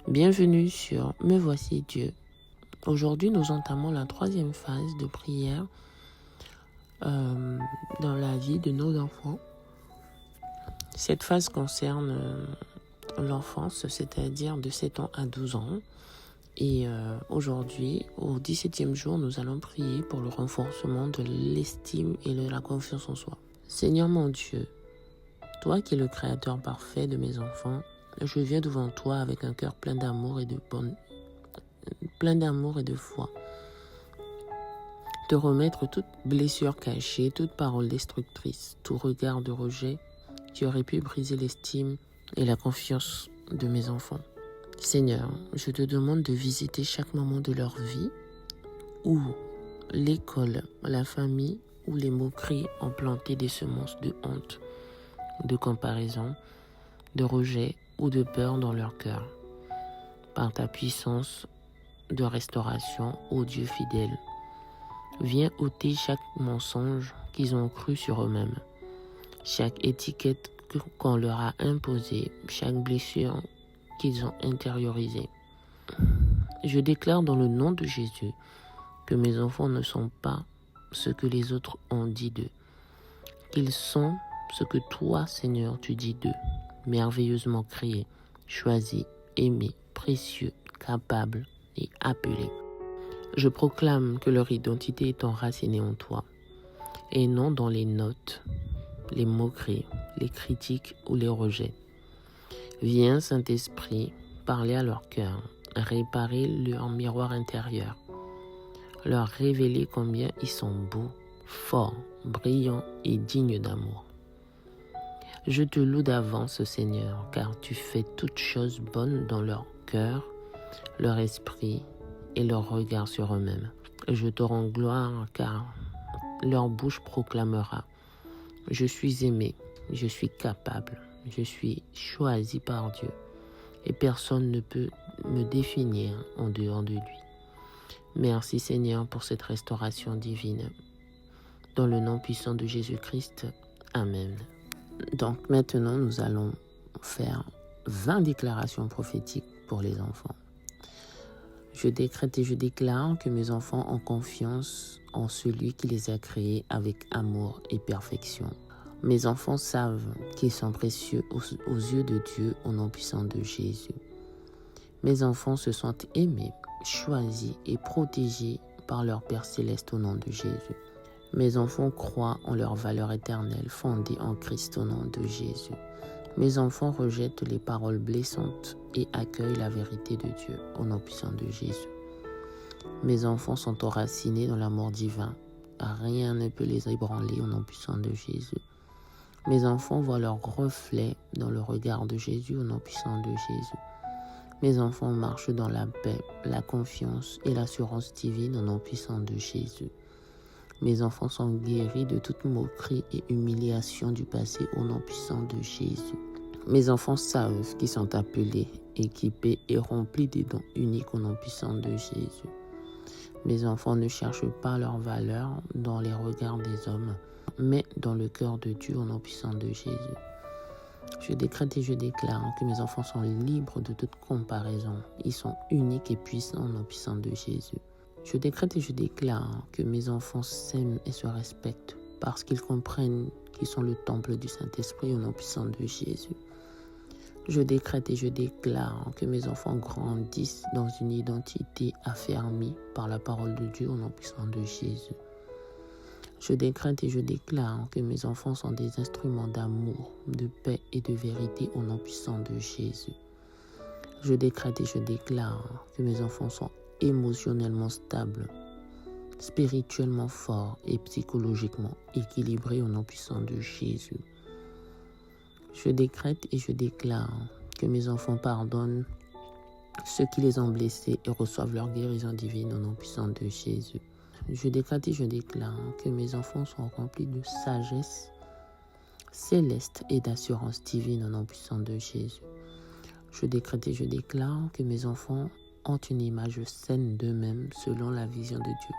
Bienvenue sur Me Voici Dieu. Aujourd'hui, nous entamons la 3e phase de prière dans la vie de nos enfants. Cette phase concerne l'enfance, c'est-à-dire de 7 ans à 12 ans. Et aujourd'hui, au 17e jour, nous allons prier pour le renforcement de l'estime et de la confiance en soi. Seigneur mon Dieu, toi qui es le créateur parfait de mes enfants, je viens devant toi avec un cœur plein d'amour et de foi. Te remettre toute blessure cachée, toute parole destructrice, tout regard de rejet qui aurait pu briser l'estime et la confiance de mes enfants. Seigneur, je te demande de visiter chaque moment de leur vie où l'école, la famille ou les moqueries ont planté des semences de honte, de comparaison, de rejet ou de peur dans leur cœur. Par ta puissance de restauration, ô Dieu fidèle, viens ôter chaque mensonge qu'ils ont cru sur eux-mêmes, chaque étiquette qu'on leur a imposée, chaque blessure qu'ils ont intériorisée. Je déclare dans le nom de Jésus que mes enfants ne sont pas ce que les autres ont dit d'eux, qu'ils sont ce que toi, Seigneur, tu dis d'eux, merveilleusement créés, choisis, aimés, précieux, capables et appelés. Je proclame que leur identité est enracinée en toi et non dans les notes, les moqueries, les critiques ou les rejets. Viens, Saint-Esprit, parler à leur cœur, réparer leur miroir intérieur, leur révéler combien ils sont beaux, forts, brillants et dignes d'amour. Je te loue d'avance, Seigneur, car tu fais toutes choses bonnes dans leur cœur, leur esprit et leur regard sur eux-mêmes. Je te rends gloire, car leur bouche proclamera « Je suis aimé, je suis capable, je suis choisi par Dieu, et personne ne peut me définir en dehors de lui. » Merci Seigneur pour cette restauration divine. Dans le nom puissant de Jésus-Christ, Amen. Donc maintenant, nous allons faire 20 déclarations prophétiques pour les enfants. Je décrète et je déclare que mes enfants ont confiance en celui qui les a créés avec amour et perfection. Mes enfants savent qu'ils sont précieux aux yeux de Dieu au nom puissant de Jésus. Mes enfants se sentent aimés, choisis et protégés par leur Père Céleste au nom de Jésus. Mes enfants croient en leur valeur éternelle fondée en Christ au nom de Jésus. Mes enfants rejettent les paroles blessantes et accueillent la vérité de Dieu au nom puissant de Jésus. Mes enfants sont enracinés dans l'amour divin. Rien ne peut les ébranler au nom puissant de Jésus. Mes enfants voient leur reflet dans le regard de Jésus au nom puissant de Jésus. Mes enfants marchent dans la paix, la confiance et l'assurance divine au nom puissant de Jésus. Mes enfants sont guéris de toute moquerie et humiliation du passé au nom puissant de Jésus. Mes enfants savent qu'ils sont appelés, équipés et remplis des dons uniques au nom puissant de Jésus. Mes enfants ne cherchent pas leur valeur dans les regards des hommes, mais dans le cœur de Dieu au nom puissant de Jésus. Je décrète et je déclare que mes enfants sont libres de toute comparaison. Ils sont uniques et puissants au nom puissant de Jésus. Je décrète et je déclare que mes enfants s'aiment et se respectent parce qu'ils comprennent qu'ils sont le temple du Saint-Esprit au nom puissant de Jésus. Je décrète et je déclare que mes enfants grandissent dans une identité affermie par la parole de Dieu au nom puissant de Jésus. Je décrète et je déclare que mes enfants sont des instruments d'amour, de paix et de vérité au nom puissant de Jésus. Je décrète et je déclare que mes enfants sont émotionnellement stables, spirituellement forts et psychologiquement équilibrés au nom puissant de Jésus. Je décrète et je déclare que mes enfants pardonnent ceux qui les ont blessés et reçoivent leur guérison divine au nom puissant de Jésus. Je décrète et je déclare que mes enfants sont remplis de sagesse céleste et d'assurance divine au nom puissant de Jésus. Je décrète et je déclare que mes enfants ont une image saine d'eux-mêmes selon la vision de Dieu.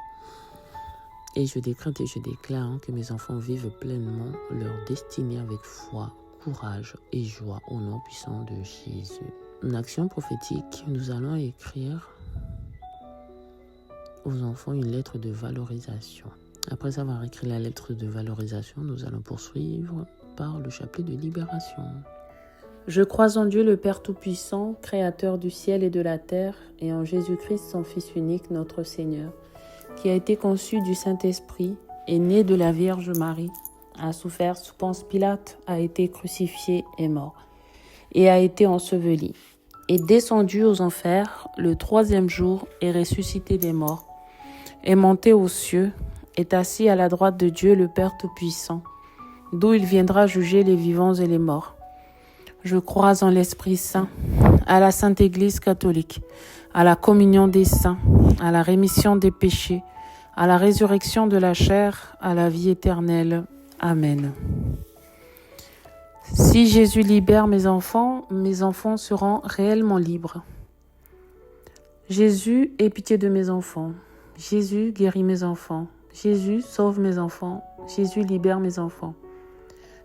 Et je décrète et je déclare que mes enfants vivent pleinement leur destinée avec foi, courage et joie au nom puissant de Jésus. action prophétique, nous allons écrire aux enfants une lettre de valorisation. Après avoir écrit la lettre de valorisation, nous allons poursuivre par le chapelet de libération. Je crois en Dieu le Père Tout-Puissant, Créateur du ciel et de la terre, et en Jésus-Christ, son Fils unique, notre Seigneur, qui a été conçu du Saint-Esprit, est né de la Vierge Marie, a souffert sous Ponce Pilate, a été crucifié et mort, et a été enseveli, est descendu aux enfers, le 3e jour est ressuscité des morts, est monté aux cieux, est assis à la droite de Dieu le Père Tout-Puissant, d'où il viendra juger les vivants et les morts. Je crois en l'Esprit Saint, à la Sainte Église catholique, à la communion des saints, à la rémission des péchés, à la résurrection de la chair, à la vie éternelle. Amen. Si Jésus libère mes enfants seront réellement libres. Jésus, aie pitié de mes enfants. Jésus, guéris mes enfants. Jésus, sauve mes enfants. Jésus, libère mes enfants.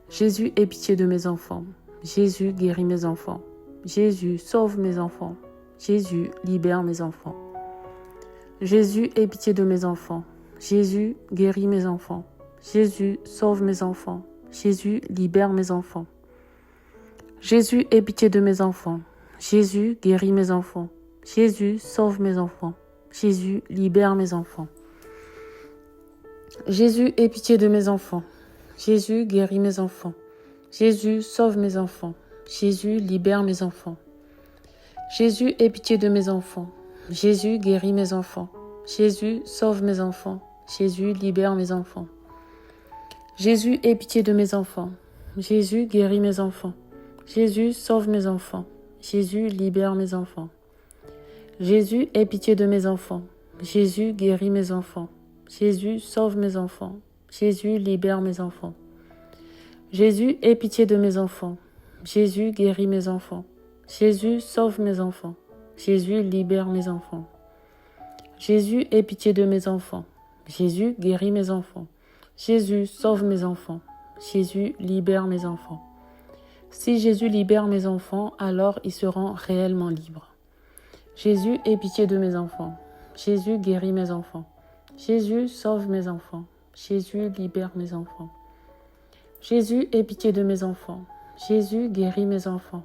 Jésus, aie pitié de mes enfants. Jésus, guéris mes enfants. Jésus, sauve mes enfants. Jésus, libère mes enfants. Jésus, aie pitié de mes enfants. Jésus, guéris mes enfants. Jésus, sauve mes enfants. Jésus, libère mes enfants. Jésus, aie pitié de mes enfants. Jésus, guéris mes enfants. Jésus, sauve mes enfants. Jésus, libère mes enfants. Jésus, aie pitié de mes enfants. Jésus, guéris mes enfants. Jésus, sauve mes enfants. Jésus, libère mes enfants. Jésus, aie pitié de mes enfants. Jésus, guéris mes enfants. Jésus, sauve mes enfants. Jésus, libère mes enfants. Jésus, aie pitié de mes enfants. Jésus, guéris mes enfants. Jésus, sauve mes enfants. Jésus, libère mes enfants. Jésus, aie pitié de mes enfants. Jésus, guéris mes enfants. Jésus, sauve mes enfants. Jésus, libère mes enfants. Jésus, aie pitié de mes enfants. Jésus, guéris mes enfants. Jésus, sauve mes enfants. Jésus, libère mes enfants. Jésus, aie pitié de mes enfants. Jésus, guéris mes enfants. Jésus, sauve mes enfants. Jésus, libère mes enfants. Si Jésus libère mes enfants, alors ils seront réellement libres. Jésus, aie pitié de mes enfants. Jésus, guéris mes enfants. Jésus, sauve mes enfants. Jésus, libère mes enfants. Jésus, aie pitié de mes enfants. Jésus, guéris mes enfants.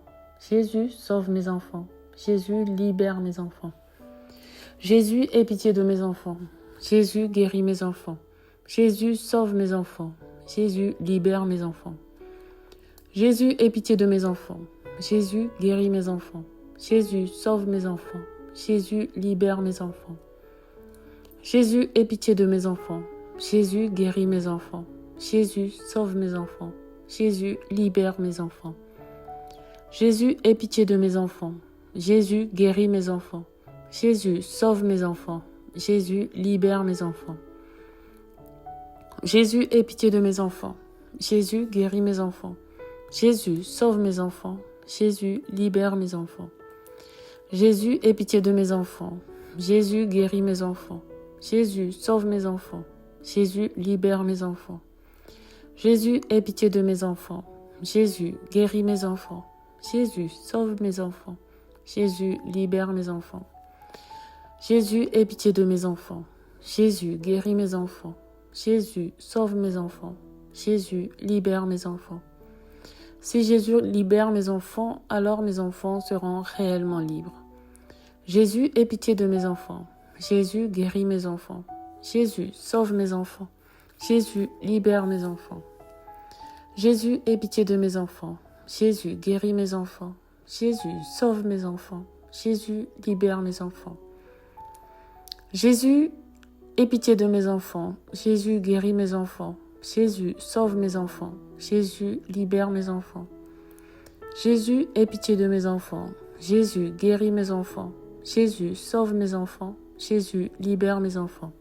Jésus, sauve mes enfants. Jésus, libère mes enfants. Jésus, aie pitié de mes enfants. Jésus, guéris mes enfants. Jésus, sauve mes enfants. Jésus, libère mes enfants. Jésus, aie pitié de mes enfants. Jésus, guéris mes enfants. Jésus, sauve mes enfants. Jésus, libère mes enfants. Jésus, aie pitié de mes enfants. Jésus, guéris mes enfants. Jésus, sauve mes enfants. Jésus, libère mes enfants. Jésus, aie pitié de mes enfants. Jésus, guéris mes enfants. Jésus, sauve mes enfants. Jésus, libère mes enfants. Jésus, aie pitié de mes enfants. Jésus, guéris mes enfants. Jésus, sauve mes enfants. Jésus, libère mes enfants. Jésus, aie pitié de mes enfants. Jésus, guéris mes enfants. Jésus, sauve mes enfants. Jésus, libère mes enfants. Jésus, aie pitié de mes enfants. Jésus, guéris mes enfants. Jésus, sauve mes enfants. Jésus, libère mes enfants. Jésus, aie pitié de mes enfants. Jésus, guéris mes enfants. Jésus, sauve mes enfants. Jésus, libère mes enfants. Si Jésus libère mes enfants, alors mes enfants seront réellement libres. Jésus, aie pitié de mes enfants. Jésus, guéris mes enfants. Jésus, sauve mes enfants. Jésus, libère mes enfants. Jésus, aie pitié de mes enfants. Jésus, guéris mes enfants. Jésus, sauve mes enfants. Jésus, libère mes enfants. Jésus, aie pitié de mes enfants. Jésus, guéris mes enfants. Jésus, sauve mes enfants. Jésus, libère mes enfants. Jésus, aie pitié de mes enfants. Jésus, guéris mes enfants. Jésus, sauve mes enfants. Jésus, libère mes enfants.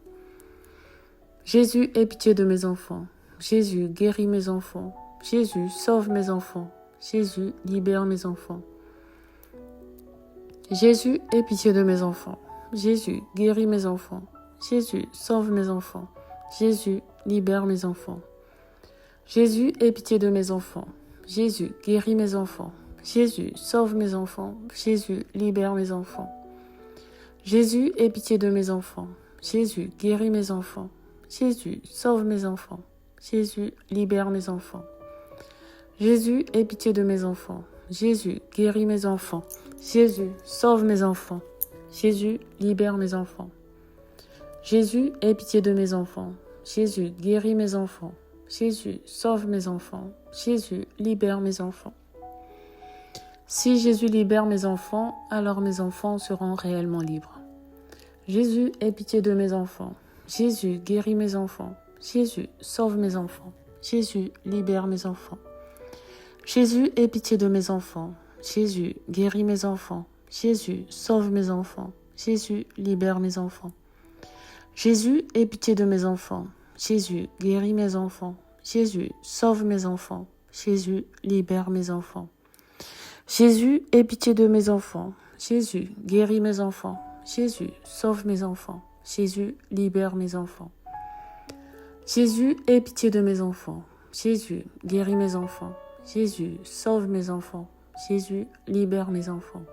Jésus, aie pitié de mes enfants. Jésus, guéris mes enfants. Jésus, sauve mes enfants. Jésus, libère mes enfants. Jésus, aie pitié de mes enfants. Jésus, guéris mes enfants. Jésus, sauve mes enfants. Jésus, libère mes enfants. Jésus, aie pitié de mes enfants. Jésus, guéris mes enfants. Jésus, sauve mes enfants. Jésus, libère mes enfants. Jésus, aie pitié de mes enfants. Jésus, guéris mes enfants. Jésus, sauve mes enfants. Jésus, libère mes enfants. Jésus, aie pitié de mes enfants. Jésus, guéris mes enfants. Jésus, sauve mes enfants. Jésus, libère mes enfants. Jésus, aie pitié de mes enfants. Jésus, guéris mes enfants. Jésus, sauve mes enfants. Jésus, libère mes enfants. Si Jésus libère mes enfants, alors mes enfants seront réellement libres. Jésus, aie pitié de mes enfants. Jésus, guéris mes enfants. Jésus, sauve mes enfants. Jésus, libère mes enfants. Jésus, aie pitié de mes enfants. Jésus, guéris mes enfants. Jésus, sauve mes enfants. Jésus, libère mes enfants. Jésus, aie pitié de mes enfants. Jésus, guéris mes enfants. Jésus, sauve mes enfants. Jésus, libère mes enfants. Jésus, aie pitié de mes enfants. Jésus, guéris mes enfants. Jésus, sauve mes enfants. Jésus, libère mes enfants. Jésus, aie pitié de mes enfants. Jésus, guéris mes enfants. Jésus, sauve mes enfants. Jésus, libère mes enfants.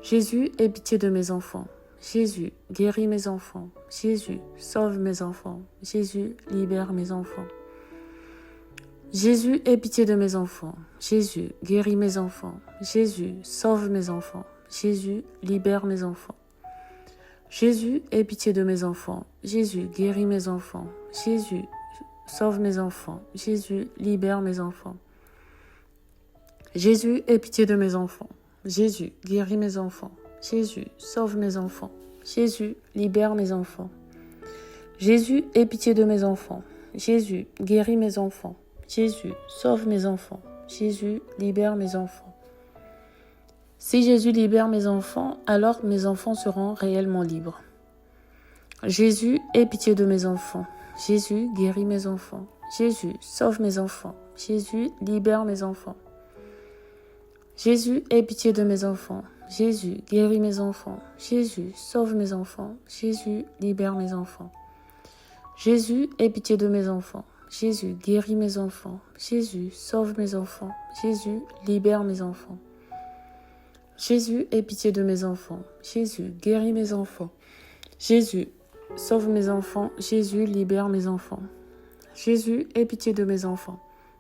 Jésus, aie pitié de mes enfants. Jésus, guéris mes enfants. Jésus, sauve mes enfants. Jésus, libère mes enfants. Jésus, aie pitié de mes enfants. Jésus, guéris mes enfants. Jésus, sauve mes enfants. Jésus, libère mes enfants. Jésus, aie pitié de mes enfants. Jésus, guéris mes enfants. Jésus, sauve mes enfants. Jésus, libère mes enfants. Jésus, aie pitié de mes enfants. Jésus, guéris mes enfants. Jésus, sauve mes enfants. Jésus, libère mes enfants. Jésus, aie pitié de mes enfants. Jésus, guéris mes enfants. Jésus, sauve mes enfants. Jésus, libère mes enfants. Si Jésus libère mes enfants, alors mes enfants seront réellement libres. Jésus, aie pitié de mes enfants. Jésus, guéris mes enfants. Jésus, sauve mes enfants. Jésus, libère mes enfants. Jésus, aie pitié de mes enfants. Jésus, guéris mes enfants. Jésus, sauve mes enfants. Jésus, libère mes enfants. Jésus, aie pitié de mes enfants. Jésus, guéris mes enfants. Jésus, sauve mes enfants. Jésus, libère mes enfants. Jésus, aie pitié de mes enfants. Jésus, guéris mes enfants. Jésus, sauve mes enfants. Jésus, libère mes enfants. Jésus, aie pitié de mes enfants.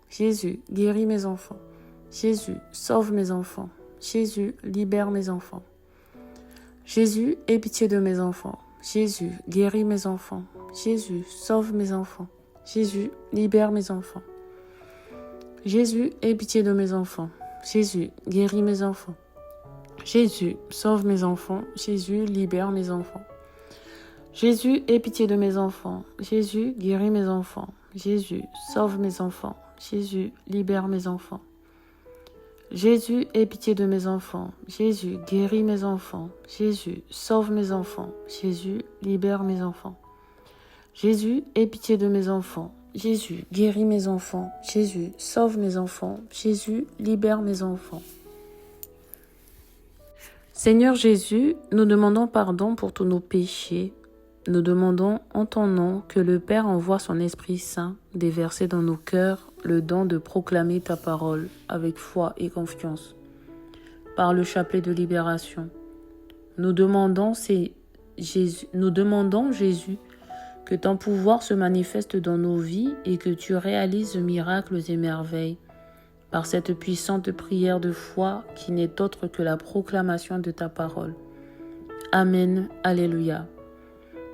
Jésus, guéris mes enfants. Jésus, sauve mes enfants. Jésus, libère mes enfants. Jésus, aie pitié de mes enfants. Jésus, guéris mes enfants. Jésus, sauve mes enfants. Jésus, libère mes enfants. Jésus, aie pitié de mes enfants. Jésus, guéris mes enfants. Jésus, sauve mes enfants. Jésus, libère mes enfants. Jésus, aie pitié de mes enfants. Jésus, guéris mes enfants. Jésus, sauve mes enfants. Jésus, libère mes enfants. Jésus, aie pitié de mes enfants. Jésus, guéris mes enfants. Jésus, sauve mes enfants. Jésus, libère mes enfants. Jésus, aie pitié de mes enfants. Jésus, guéris mes enfants. Jésus, sauve mes enfants. Jésus, libère mes enfants. Seigneur Jésus, nous demandons pardon pour tous nos péchés. Nous demandons en ton nom que le Père envoie son Esprit Saint déverser dans nos cœurs le don de proclamer ta parole avec foi et confiance. Par le chapelet de libération, nous demandons Jésus, que ton pouvoir se manifeste dans nos vies et que tu réalises miracles et merveilles par cette puissante prière de foi qui n'est autre que la proclamation de ta parole. Amen. Alléluia.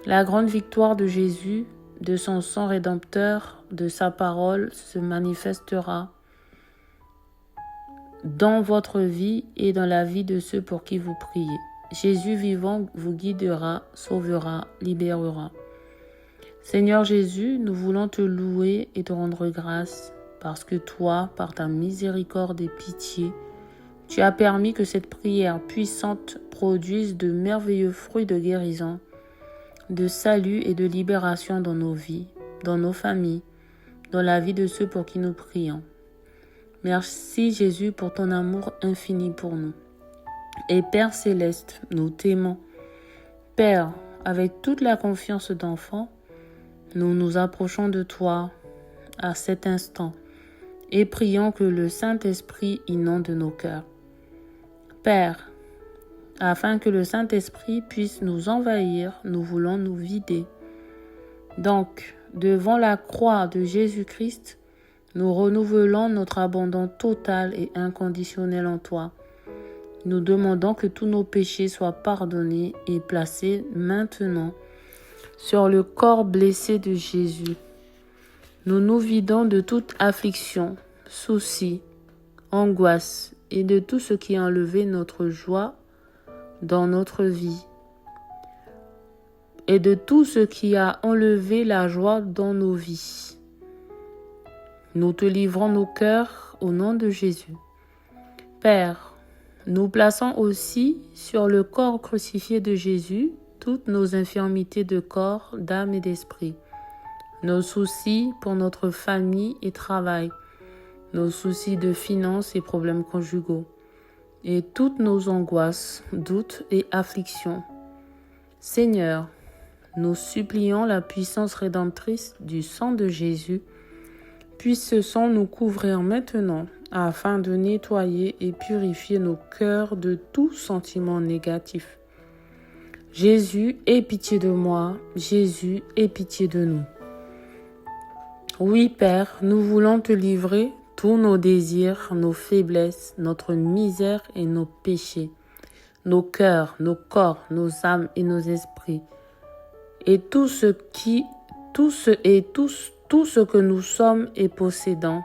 La grande victoire de Jésus, de son sang rédempteur, de sa parole se manifestera dans votre vie et dans la vie de ceux pour qui vous priez. Jésus vivant vous guidera, sauvera, libérera. Seigneur Jésus, nous voulons te louer et te rendre grâce parce que toi, par ta miséricorde et pitié, tu as permis que cette prière puissante produise de merveilleux fruits de guérison, de salut et de libération dans nos vies, dans nos familles, dans la vie de ceux pour qui nous prions. Merci Jésus pour ton amour infini pour nous. Et Père Céleste, nous t'aimons. Père, avec toute la confiance d'enfant, nous nous approchons de toi à cet instant et prions que le Saint-Esprit inonde nos cœurs. Père, afin que le Saint-Esprit puisse nous envahir, nous voulons nous vider. Donc, devant la croix de Jésus-Christ, nous renouvelons notre abandon total et inconditionnel en toi. Nous demandons que tous nos péchés soient pardonnés et placés maintenant sur le corps blessé de Jésus. Nous nous vidons de toute affliction, souci, angoisse et de tout ce qui a enlevé notre joie dans notre vie et de tout ce qui a enlevé la joie dans nos vies. Nous te livrons nos cœurs au nom de Jésus. Père, nous plaçons aussi sur le corps crucifié de Jésus toutes nos infirmités de corps, d'âme et d'esprit, nos soucis pour notre famille et travail, nos soucis de finances et problèmes conjugaux, et toutes nos angoisses, doutes et afflictions. Seigneur, nous supplions la puissance rédemptrice du sang de Jésus. Puisse ce sang nous couvrir maintenant afin de nettoyer et purifier nos cœurs de tout sentiment négatif. Jésus, aie pitié de moi. Jésus, aie pitié de nous. Oui, Père, nous voulons te livrer tous nos désirs, nos faiblesses, notre misère et nos péchés, nos cœurs, nos corps, nos âmes et nos esprits, et tout ce que nous sommes et possédons,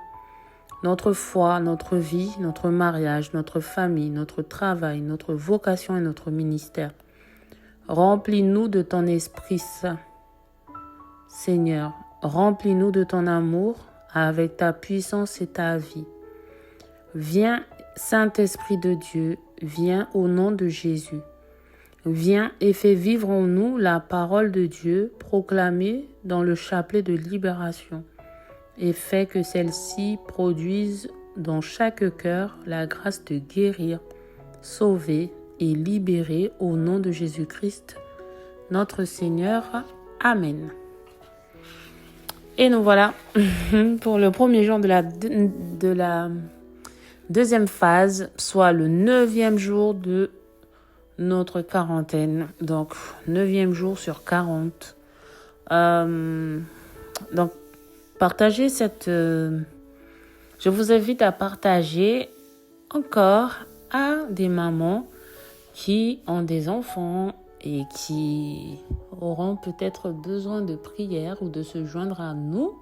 notre foi, notre vie, notre mariage, notre famille, notre travail, notre vocation et notre ministère. Remplis-nous de ton Esprit Saint. Seigneur, remplis-nous de ton amour avec ta puissance et ta vie. Viens, Saint-Esprit de Dieu, viens au nom de Jésus. Viens et fais vivre en nous la parole de Dieu proclamée dans le chapelet de libération et fais que celle-ci produise dans chaque cœur la grâce de guérir, sauver et libérer au nom de Jésus-Christ, notre Seigneur. Amen. Et nous voilà pour le premier jour de la deuxième phase, soit le 9e jour de notre quarantaine. Donc, 9e jour sur 40. Donc, partagez je vous invite à partager encore à des mamans qui ont des enfants et qui auront peut-être besoin de prière ou de se joindre à nous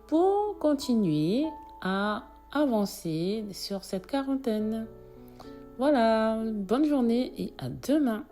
pour continuer à avancer sur cette quarantaine. Voilà, bonne journée et à demain.